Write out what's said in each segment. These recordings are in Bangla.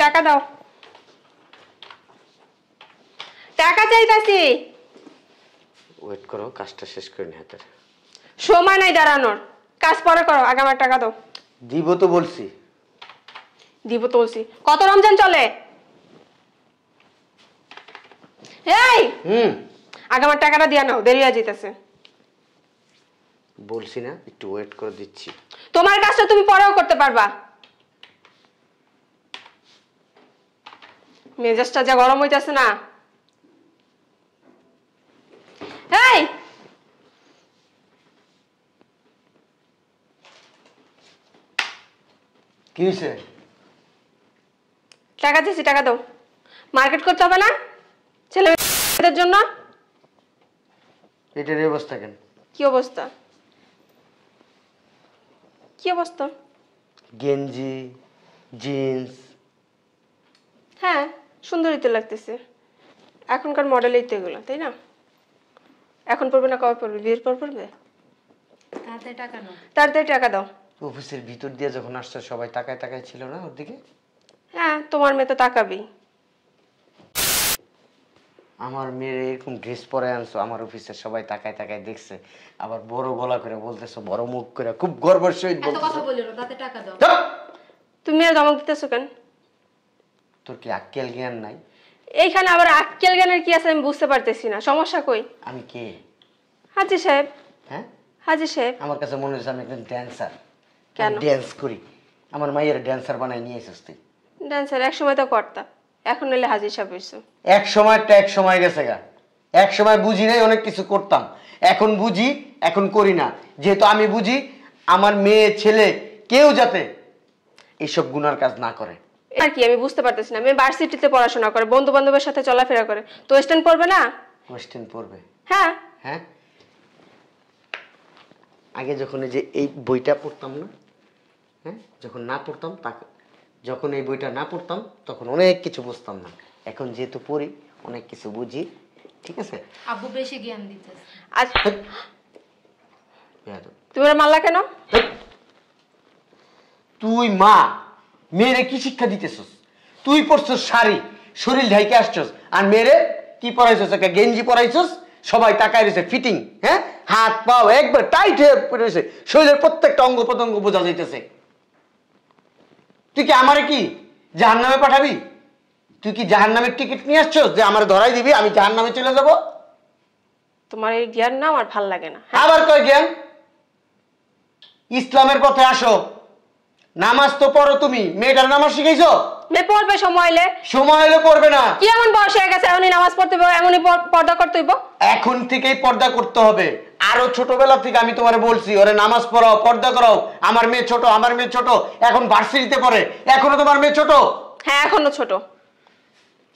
টাকা দাও, টাকা চাইতাছি। ওয়েট করো, কাজটা শেষ করে নি হাতের। সময় নাই দাঁড়ানোর, কাজ পরে করো, আগে আমার টাকা দাও। দিব তো বলছি। দিব তো বলছি। কত রমজান চলে? এই আগে আমার টাকাটা দিয়া নাও, দেরি হয়ে যেতেছে। বলছি না একটু ওয়েট করে দিচ্ছি। তোমার কাজটা তুমি পরেও করতে পারবা। মেজাজটা যা গরম হইতাছে না। এই কি হয়েছে? টাকা দিছি, টাকা দাও। মার্কেট করতে হবে না ছেলেদের জন্য? এটার অবস্থা কেন? কি অবস্থা? কি অবস্থা? গেঞ্জি, জিন্স। হ্যাঁ, সুন্দরই তো লাগতেছে। এখনকার মডেলই তো এগুলো, তাই না? এখন পড়বে না কবে পড়বে? বিয়ের পর পড়বে? তাড়াতাড়ি টাকা নাও। তাড়াতাড়ি টাকা দাও। অফিসের ভিতর দিয়ে যখন আসছে সবাই তাকায় তাকায় ছিল না ওর দিকে? হ্যাঁ, তোমার মেয়ে তো তাকাবেই। আমার মেয়ের এরকম ড্রেস পরে আনছো, আমার অফিসের সবাই তাকায় তাকায় দেখছে, আবার বড় গলা করে বলতেছো, বড় মুখ করে, খুব গর্বের সহিত এত কথা বলিও না, তাতে টাকা দাও। তুমি আর ধমক দিতেছো কেন? তোর কি আক্কেল জ্ঞান নাই? এইখানে আবার আক্কেল জ্ঞানের কি আছে আমি বুঝতে পারতেছি না। সমস্যা কই? আমি কে? হাজি সাহেব। হ্যাঁ, হাজি সাহেব। আমার কাছে মনে হচ্ছে আমি একজন ড্যান্সার। কেন? ড্যান্স করি। আমার মায়ের ড্যান্সার বানাই নিয়ে এসেছিস তুই। ডান্সার এক সময় তো করতা, এখন এলে হাজি সাহেব হইছো। এক সময়টা এক সময় গেছে গা। এক সময় বুঝি নাই, অনেক কিছু করতাম, এখন বুঝি, এখন করি না। যেহেতু আমি বুঝি আমার মেয়ে ছেলে কেউ যাতে এইসব গুনার কাজ না করে। আর কি আমি বুঝতে পারতেছি না। মেয়ে ভার্সিটিতে পড়াশোনা করে, বন্ধু বান্ধবের সাথে চলাফেরা করে, তো ওয়েস্টার্ন পড়বে না? কোয়েশ্চেন পড়বে? হ্যাঁ। হ্যাঁ, আগে যখন এই যে এই বইটা পড়তাম না, হ্যাঁ, যখন না পড়তাম, যখন এই বইটা না পড়তাম তখন অনেক কিছু বুঝতাম না। এখন যেহেতু পড়ি অনেক কিছু বুঝি। ঠিক আছে? আব্বু বেশি জ্ঞান দিতেছে। আজ তুমি ওরা মারলা কেন? তুই মা, মেয়েরে কি শিক্ষা দিতেছস? তুই পড়ছস শাড়ি, শরীর ঢাইকে আসছস, আর মেয়েরে কি পরাইছস? একটা গেঞ্জি পরাইছস, সবাই তাকায় রয়েছে, ফিটিং, হ্যাঁ, হাত পাও একবার টাইট হয়ে রয়েছে, শরীরের প্রত্যেকটা অঙ্গ প্রত্যঙ্গ বোঝা যাইতেছে। তুই কি আমারে কি জাহান্নামে পাঠাবি? তুই কি জাহান্নামের টিকিট নিয়ে আসছস যে আমার ধরাই দিবি আমি জাহান্নামে চলে যাব? তোমার এই জ্ঞান না আমার ভাল লাগে না। আবার কয় জ্ঞান? ইসলামের পথে আসো, নামাজ তো পড়ো। তুমি মেয়েটার নামাজ শিখাইছো? মেয়ে পড়বে সময় এলে। সময় হলে পড়বে না। কি এমন বয়স হয়ে গেছে এমনই নামাজ পড়তে হবে, এমনই পর্দা করতে হইব? এখন থেকেই পর্দা করতে হবে। আরো ছোটবেলা থেকে আমি তোমারে বলছি ওরে নামাজ পড়াও, পর্দা করাও। আমার মেয়ে ছোট, আমার মেয়ে ছোট, এখন ভার্সিটিতে পড়ে, এখনো তোমার মেয়ে ছোট। হ্যাঁ, এখনো ছোট।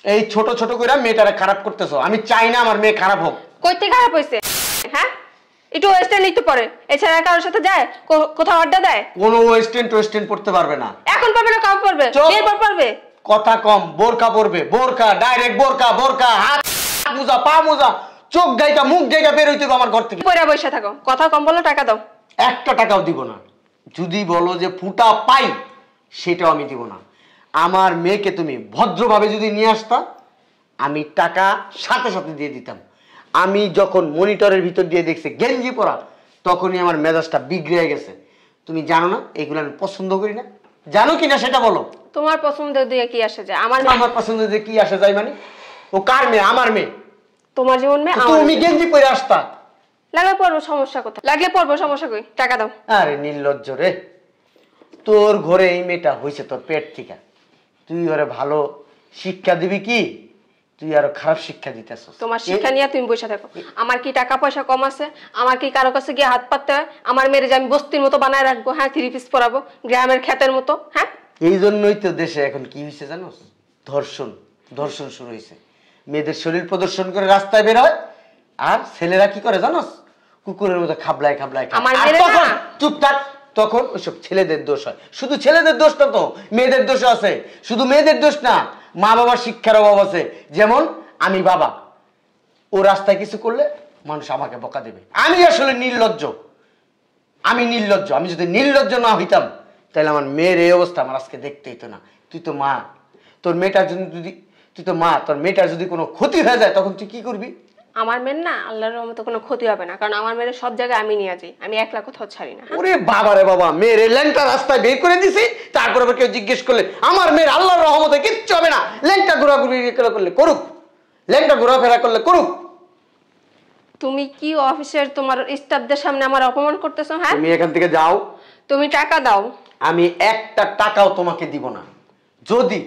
এই ছোট ছোট করে মেয়েটারে খারাপ করতেছো। আমি চাই না আমার মেয়ে খারাপ হোক। কইতে খারাপ হইছে? হ্যাঁ, একটু ওয়েস্টার্ন একটু পরে, এছাড়া কারোর সাথে যায় কোথাও আড্ডা দেয়? কোনো ওয়েস্টার্ন পড়তে পারবে না। এখন পড়বে না কবে পড়বে? বিয়ের পর পড়বে? কথা কম, বোরকা পড়বে। বোরকা, ডাইরেক্ট বোরকা। বোরকা, হাত মোজা, পা মোজা, চোখ গাইকা, মুখ গাইকা বের হইতে আমার ঘর থেকে। পয়রা বসে থাকো, কথা কম বলো, টাকা দাও। একটা টাকাও দিব না। যদি বলো যে ফুটা পাই, সেটাও আমি দিব না। আমার মেয়েকে তুমি ভদ্রভাবে যদি নিয়ে আসতা, আমি টাকা সাথে সাথে দিয়ে দিতাম। আমি যখন মনিটরের ভিতর দিয়ে দেখছি গেঞ্জি পরা, তখনই আমার মেজাজটা বিগড়ে গেছে। তুমি জানো না এগুলো আমি পছন্দ করি না? জানো কিনা সেটা বলো। তোমার পছন্দ দিয়ে কি আসে যায়? আমার পছন্দ দিয়ে কি আসে যায় মানে? ও কার মেয়ে? আমার মেয়ে। তোমার জীবন মেয়ে। তুমি গেঞ্জি পরে আসতা। লাগলে পড়বো, সমস্যা কোথায়? লাগলে পড়বো, সমস্যা কই? টাকা দাও। আরে নির্লজ্জ রে, তোর ঘরে এই মেয়েটা হয়েছে তোর পেট থেকে, তুই ওরে ভালো শিক্ষা দিবি কি? তুই আরো খারাপ শিক্ষা দিতেছস। তোমার শিক্ষা নিয়ে তুমি বসে থাকো। আমার কি টাকা পয়সা কম আছে? আমার কি কারো কাছে গিয়ে হাত পাততে হয়? আমার মেয়ের যে আমি বস্তির মতো বানায় রাখবো? হ্যাঁ, 3 পিস পরাবো গ্রামের ক্ষেতের মতো? হ্যাঁ, এই জন্যই তো দেশে এখন কি হয়েছে জানোস? ধর্ষণ শুরু হয়েছে। মেয়েদের শরীর প্রদর্শন করে রাস্তায় বের হয়, আর ছেলেরা কি করে জানোস? কুকুরের মতো খাবলায় খাবলায় খায়। চুপ থাক। তখন ওইসব ছেলেদের দোষ হয়। শুধু ছেলেদের দোষ না তো, মেয়েদের দোষ আছে। শুধু মেয়েদের দোষ না, মা বাবার শিক্ষার অভাব আছে। যেমন আমি বাবা, ও রাস্তায় কিছু করলে মানুষ আমাকে বকা দেবে। আমি আসলে নির্লজ্জ। আমি যদি নির্লজ্জ না হইতাম, তাহলে আমার মেয়ের এই অবস্থা আমার আজকে দেখতে হইতো না। তুই তো মা, তোর মেয়েটার জন্য যদি, তুই তো মা, তোর মেয়েটার যদি কোনো ক্ষতি হয়ে যায় তখন তুই কি করবি? আমার মেয়ের না আল্লাহর রহমতে কোনো ক্ষতি হবে না, কারণ আমার মেয়ের সব জায়গায় আমি নিয়ে যাই, আমি একলা কোথাও ছাড়ি না। ওরে বাবা রে বাবা, মেয়ের ল্যাংটা রাস্তায় বের করে দিছি, তারপর আবার কেউ জিজ্ঞেস করলে আমার মেয়ের আল্লাহর রহমতে কিচ্ছু হবে না, ল্যাংটা ঘোরাঘুরি করলে করুক, ল্যাংটা ঘোরাফেরা করলে করুক। তুমি কি অফিসের তোমার স্টাফদের সামনে আমার অপমান করতেছো? হ্যাঁ, তুমি এখান থেকে যাও। তুমি টাকা দাও। আমি একটা টাকাও তোমাকে দিব না। যদি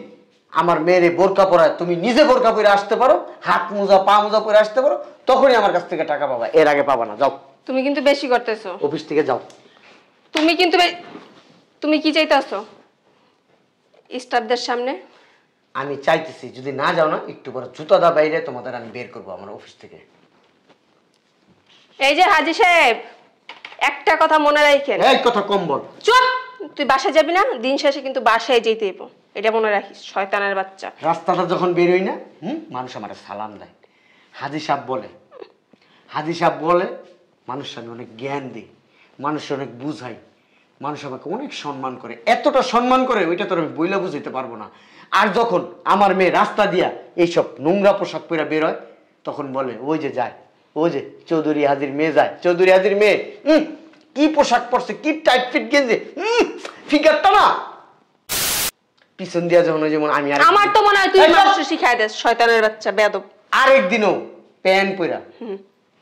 আমার মেয়েরে বোরকা পরায় তুমি নিজে বোরকা পরে আসতে পারো, হাত মোজা পা মোজা পরে আসতে পারো, তখনই আমার কাছ থেকে টাকা পাবা, এর আগে পাবা না। যাও, তুমি কিন্তু বেশি করতেছো। অফিস থেকে যাও। তুমি কিন্তু তুমি কি চাইতেছো স্টাফদের সামনে? আমি চাইতেছি যদি না যাও না, একটু পরে জুতা দা বাইরে তোমাদের আমি বের করবো আমার অফিস থেকে। এই যে হাজি সাহেব, একটা কথা মনে রাখেন। এই কথা কম বল। চুপ! তুই বাসায় যাবি না, দিন শেষে কিন্তু বাসায় যেতে হইব, এটা মনে রাখিস, শয়তানের বাচ্চা। রাস্তাটা যখন বেরোই না, মানুষ আমার সালাম দেয়, হাজি সাহেব বলে, হাজি সাহেব বলে, মানুষ আমি অনেক জ্ঞান দিই, মানুষ অনেক বুঝাই, মানুষ আমাকে অনেক সম্মান করে, এতটা সম্মান করে ওইটা তোর আমি বইলা বুঝাইতে পারবো না। আর যখন আমার মেয়ে রাস্তা দিয়া এইসব নোংরা পোশাক পরে বেরোয়, তখন বলে ওই যে যায়, ওই যে চৌধুরী হাজির মেয়ে যায়, চৌধুরী হাজির মেয়ে, কি পোশাক পরছে, কি টাইট ফিট গেঞ্জি, ফিগারটা না পিছন দিয়া যখন, যেমন আমি আমার তো মনে হয় তুই মানুষ শিখাই দেস, শয়তানের বাচ্চা বেয়াদব। আরেকদিনও প্যান্ট পরা,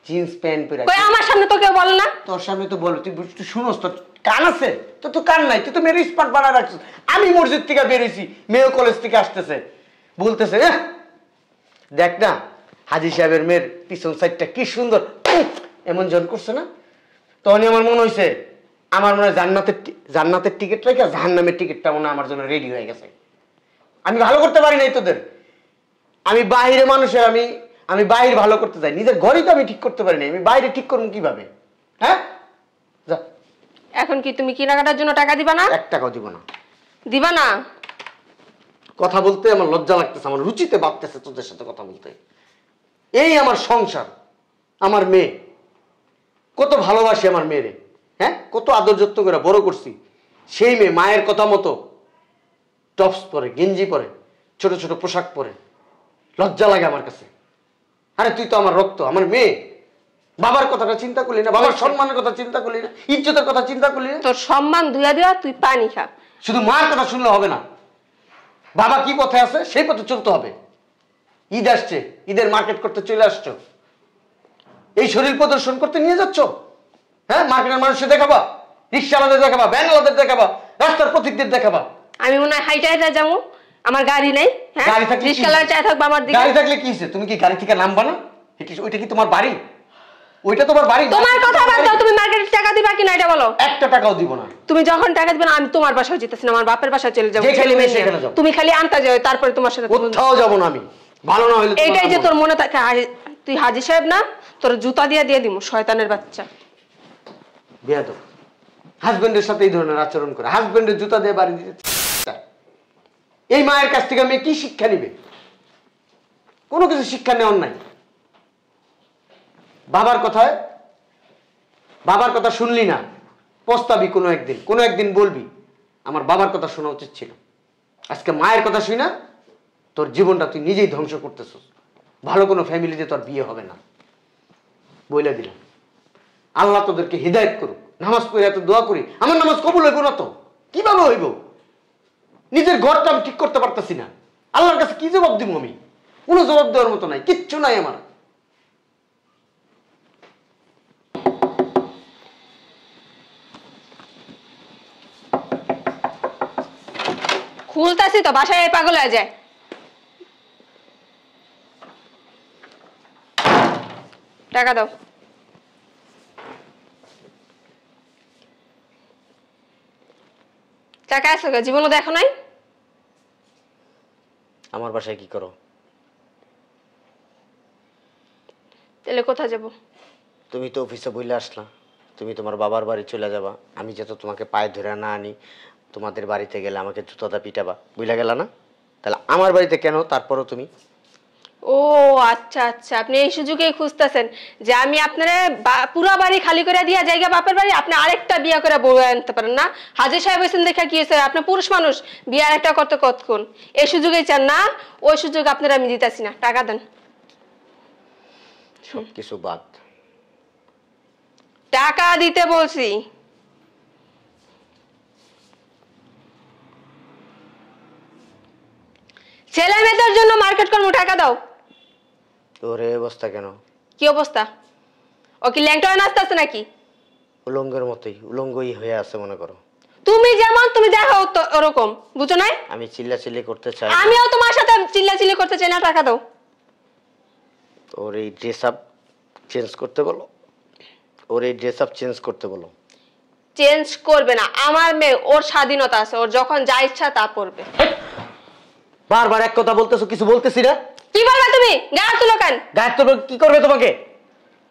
জিন্স প্যান্ট পরা, কই আমার সামনে তো কেউ বলে না? তোর সামনে তো বলো, তুই শুনোস, তোর কান আছে? তোর তো কান নাই, তুই তো মেয়ের স্মার্ট বানা রাখছিস। আমি মসজিদ থেকে বেরোইছি, মেয়ে কলেজ থেকে আসতেছে, বলতেছে দেখ না হাজি সাহেবের মেয়ের পিছন সাইডটা কি সুন্দর, এমন জন করছে না। তখনই আমার মনে হয়েছে, আমার মনে হয় জান্নাতের টিকিট রেখে জাহান্নামের টিকিটটা মনে হয় আমার জন্য রেডি হয়ে গেছে। আমি ভালো করতে পারি নাই তোদের, আমি বাইরে মানুষের, আমি বাইরে ভালো করতে চাই, নিজের ঘরেই তো আমি ঠিক করতে পারি না, আমি বাইরে ঠিক করবো কিভাবে? হ্যাঁ, যা। এখন কি তুমি কেনাকাটার জন্য টাকা দিবা না? 1 টাকাও দিব না। দিবা না? কথা বলতে আমার লজ্জা লাগতেছে, আমার রুচিতে বাড়তেছে তোদের সাথে কথা বলতে। এই আমার সংসার, আমার মেয়ে, কত ভালোবাসি আমার মেয়েরে, হ্যাঁ, কত আদর যত্ন করে বড় করছি। সেই মেয়ে মায়ের কথা মতো টপস পরে, গেঞ্জি পরে, ছোট ছোট পোশাক পরে, লজ্জা লাগে আমার কাছে। আরে তুই তো আমার রক্ত, আমার মেয়ে, বাবার কথাটা চিন্তা করলি না, বাবার সম্মানের কথা চিন্তা করলি না, ইজ্জতের কথা চিন্তা করলি না। তোর সম্মান ধুয়া দিয়া তুই পানি খা। শুধু মার কথা শুনলে হবে না, বাবা কি পথে আছে সেই পথে চলতে হবে। ঈদ আসছে, ঈদের মার্কেট করতে চলে আসছো, এই শরীর প্রদর্শন করতে নিয়ে যাচ্ছ, হ্যাঁ, মার্কেটের মানুষের দেখাবা, রিক্সাওয়ালাদের দেখাবা, ভ্যানওয়ালাদের দেখাবা, রাস্তার পথিকদের দেখাবা। আমি মনে হয় হাইটা হাইটা যাবো, আমার গাড়ি নেই, হ্যাঁ, গাড়ি থাকলে রিক্সাওয়ালা চাই থাকবে আমার দিকে। গাড়ি থাকলে কি হইছে? তুমি কি গাড়ি থেকে নামবা না? ওইটা কি তোমার বাড়ি? ওইটা তোমার বাড়ি? তোমার কথা বাদ দাও, তুমি মার্কেটে টাকা দিবা কিনা এটা বলো। 1 টাকাও দিব না। তুমি যখন টাকা দিবে না, আমি তোমার বাসায় যেতেছি না, আমার বাপের বাসায় চলে যাবো, যেখানে ছেলে মেয়ে সেখানে নিয়ে। যাও। তুমি খালি আনতে যাও, তারপরে তোমার সাথে কোথাও যাব না আমি, ভালো না হইলে। এইটাই যে তোর মনে থাকে, তুই হাজি সাহেব না, তোর জুতা দিয়ে দিমু, শয়তানের বাচ্চা বেয়াদব। হাজবেন্ডের সাথে এই ধরনের আচরণ করে, হাজবেন্ডের জুতা দিয়ে বাড়ি দিতে। এই মায়ের কাছ থেকে মেয়ে কি শিক্ষা নিবে? কোনো কিছু শিক্ষা নেওয়ার নাই। বাবার কথা শুনলি না, পস্তাবি কোনো একদিন বলবি আমার বাবার কথা শোনা উচিত ছিল। আজকে মায়ের কথা শুই না, তোর জীবনটা তুই নিজেই ধ্বংস করতেছিস। ভালো কোনো ফ্যামিলিতে তোর বিয়ে হবে না, বইলা দিলাম। আল্লাহ তোদেরকে হিদায়ত করুক। নামাজ পড়ে এত দোয়া করি, আমার নামাজ কবুল হইব না তো কিভাবে হইব? নিজের ঘরটা আমি ঠিক করতে পারতেছি না, আল্লাহর কাছে কি জবাব দিব আমি? কোনো জবাব দেওয়ার মতো নাই, কিচ্ছু নাই আমার। খুলতাছি তো, বাসায় পাগল হয়ে যায়। টাকা দাও। টাকা আছে, জীবনও দেখো নাই। আমার বাসায় কি করো? তাহলে কোথায় যাব? তুমি তো অফিসে বইলে আসলা, তুমি তোমার বাবার বাড়ি চলে যাবা। আমি যত তোমাকে পায়ে ধরে না আনি, তোমাদের বাড়িতে গেলে আমাকে জুতোটা পিটাবা, বুঝলা গেলা না? তাহলে আমার বাড়িতে কেন? তারপরও তুমি ও আচ্ছা আচ্ছা, আপনি এই সুযোগেই খুঁজতেছেন যে আমি আপনারা পুরো বাড়ি খালি করে দিয়া জায়গা বাপের বাড়ি, আপনি আরেকটা বিয়া করে বউ আনতে পারেন না? হাজির সাহেব হয়েছেন দেখা কি হয়েছে, আপনি পুরুষ মানুষ, বিয়ে আরেকটা করতে কতক্ষণ? এই সুযোগেই চান না? ওই সুযোগ আপনারা আমি দিতেছি না, টাকা দেন। সবকিছু বাদ, টাকা দিতে বলছি। ছেলে মেয়েদের জন্য মার্কেট করবো, টাকা দাও। তোর এই অবস্থা কেন? কি অবস্থা? ও কি ল্যাংটা নাচতে আছে নাকি? উলঙ্গের মতোই উলঙ্গই হয়ে আছে মনে করো। তুমি যেমন তুমি দেখো ওরকম, বুঝো না? আমি চিল্লাচিল্লি করতে চাই, আমিও তোমার সাথে চিল্লাচিল্লি করতে চাই না, টাকা দাও। ওর এই ড্রেস আপ চেঞ্জ করতে বলো, ওর এই ড্রেস আপ চেঞ্জ করতে বলো। চেঞ্জ করবে না, আমার মেয়ে, ওর স্বাধীনতা আছে, ওর যখন যা ইচ্ছা তা করবে। বারবার এক কথা বলতেছো, কিছু বলতেছি না। কি বলবে তুমি? গায়ে তুলো কেন? গায়ে তো কি করবে তোমাকে?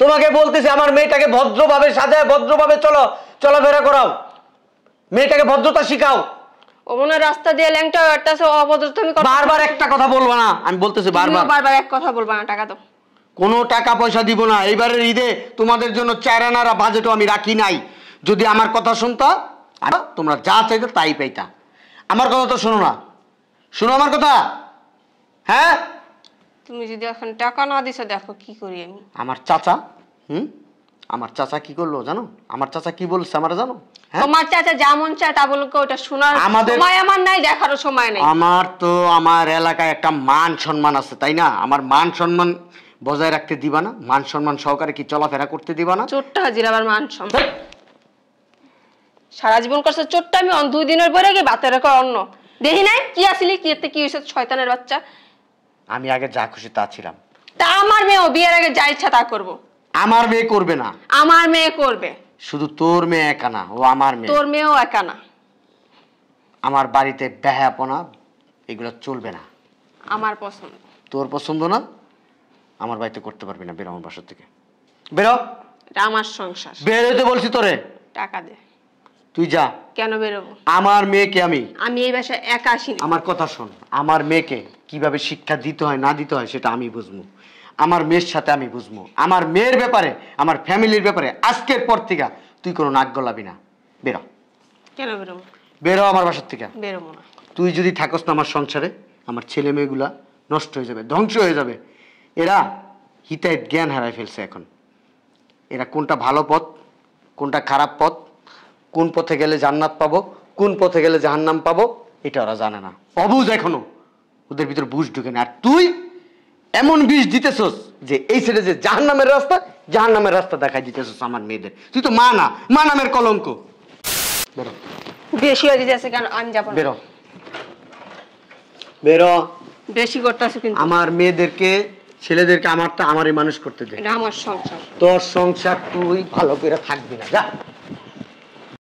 তোমাকে বলতেছি আমার মেয়েটাকে ভদ্রভাবে সাজায়, ভদ্রভাবে চলাফেরা করাও, মেয়েটাকে ভদ্রতা শিখাও। ও মনে হয় রাস্তা দিয়ে ল্যাংটা হাঁটতেছে, অভদ্র তুমি করো। বারবার একটা কথা বলবা না, আমি বলতেছি বারবার। বারবার এক কথা বলবা না, টাকা দাও। কোনো টাকা পয়সা দিব না। এইবারের ঈদে তোমাদের জন্য 4 আনার বাজেটও আমি রাখি নাই। যদি আমার কথা শুনতা, তোমরা যা চাইতে তাই পাইতা। আমার কথা তো শোনো না, শোনো আমার কথা। হ্যাঁ, তুমি যদি এখন টাকা না দিছো, দেখো কি করি আমি। আমার চাচা, আমার চাচা কি করলো জানো? আমার চাচা কি বলছে আমার জানো? তোমার চাচা যেমন চায় তা বলুক, ওটা শোনার সময় আমার নাই, দেখারও সময় নাই। আমার তো আমার এলাকায় একটা মান সম্মান আছে, তাই না? আমার মান সম্মান বজায় রাখতে দিবা না? মান সম্মান সহকারে কি চলাফেরা করতে দিবা না? চোট্টা হাজির আবার মান সম্মান। সারা জীবন করছে চোট্টা, আমি 2 দিনের পরে গিয়ে বাতের রেখে অন্য দেখি নাই। কি আসলি, কি এতে কি হয়েছে? শয়তানের বাচ্চা। আমি আগে যা খুশি তা ছিলাম। তা আমার মেয়েও বিয়ের আগে যা ইচ্ছা তা করবো। আমার মেয়ে করবে না। আমার মেয়ে করবে। শুধু তোর মেয়ে একা না, ও আমার মেয়ে। তোর মেয়েও একা না। আমার বাড়িতে বেহায়াপনা এগুলো চলবে না। আমার পছন্দ। তোর পছন্দ না, আমার বাড়িতে করতে পারবি না। বেরো আমার বাসা থেকে, বেরো। এটা আমার সংসার। বেরোতে বলছি তোরে। টাকা দে। তুই যা। কেন বেরোবো? আমার মেয়েকে আমি এই বাসায় একা আসিনি। আমার কথা শোন, আমার মেয়েকে কিভাবে শিক্ষা দিতে হয় না দিতে হয় সেটা আমি বুঝবো। আমার মেয়ের সাথে আমি বুঝবো। আমার মেয়ের ব্যাপারে, আমার ফ্যামিলির ব্যাপারে আজকের পর থেকে তুই কোনো নাক গলাবি না। বেরো। কেন বেরোবো? বেরো আমার বাসার থেকে। বেরোবো না। তুই যদি থাকস না আমার সংসারে, আমার ছেলে মেয়েগুলা নষ্ট হয়ে যাবে, ধ্বংস হয়ে যাবে। এরা হিতাহিত জ্ঞান হারায় ফেলছে এখন। এরা কোনটা ভালো পথ, কোনটা খারাপ পথ, কোন পথে গেলে জান্নাত পাবো, কোন পথে গেলে জাহান্নাম পাবো, এটা ওরা জানে না। অবুঝ এখনো, ওদের ভিতর বুঝ ঢুকে না। আর তুই এমন বিষ দিতেছস যে এই ছেলে যে জাহান্নামের রাস্তা দেখাই দিতেছস আমার মেয়েদের। তুই তো মা না, মা নামের কলঙ্ক। বেরো। বেশি হয়ে যাচ্ছে কেন? আমি যাবো না। বেরো, বেরো। বেশি করতেছো কিন্তু। আমার মেয়েদেরকে, ছেলেদেরকে আমারই মানুষ করতে দে। এটা আমার সংসার। তোর সংসার তুই ভালো করে থাকবি না, যা।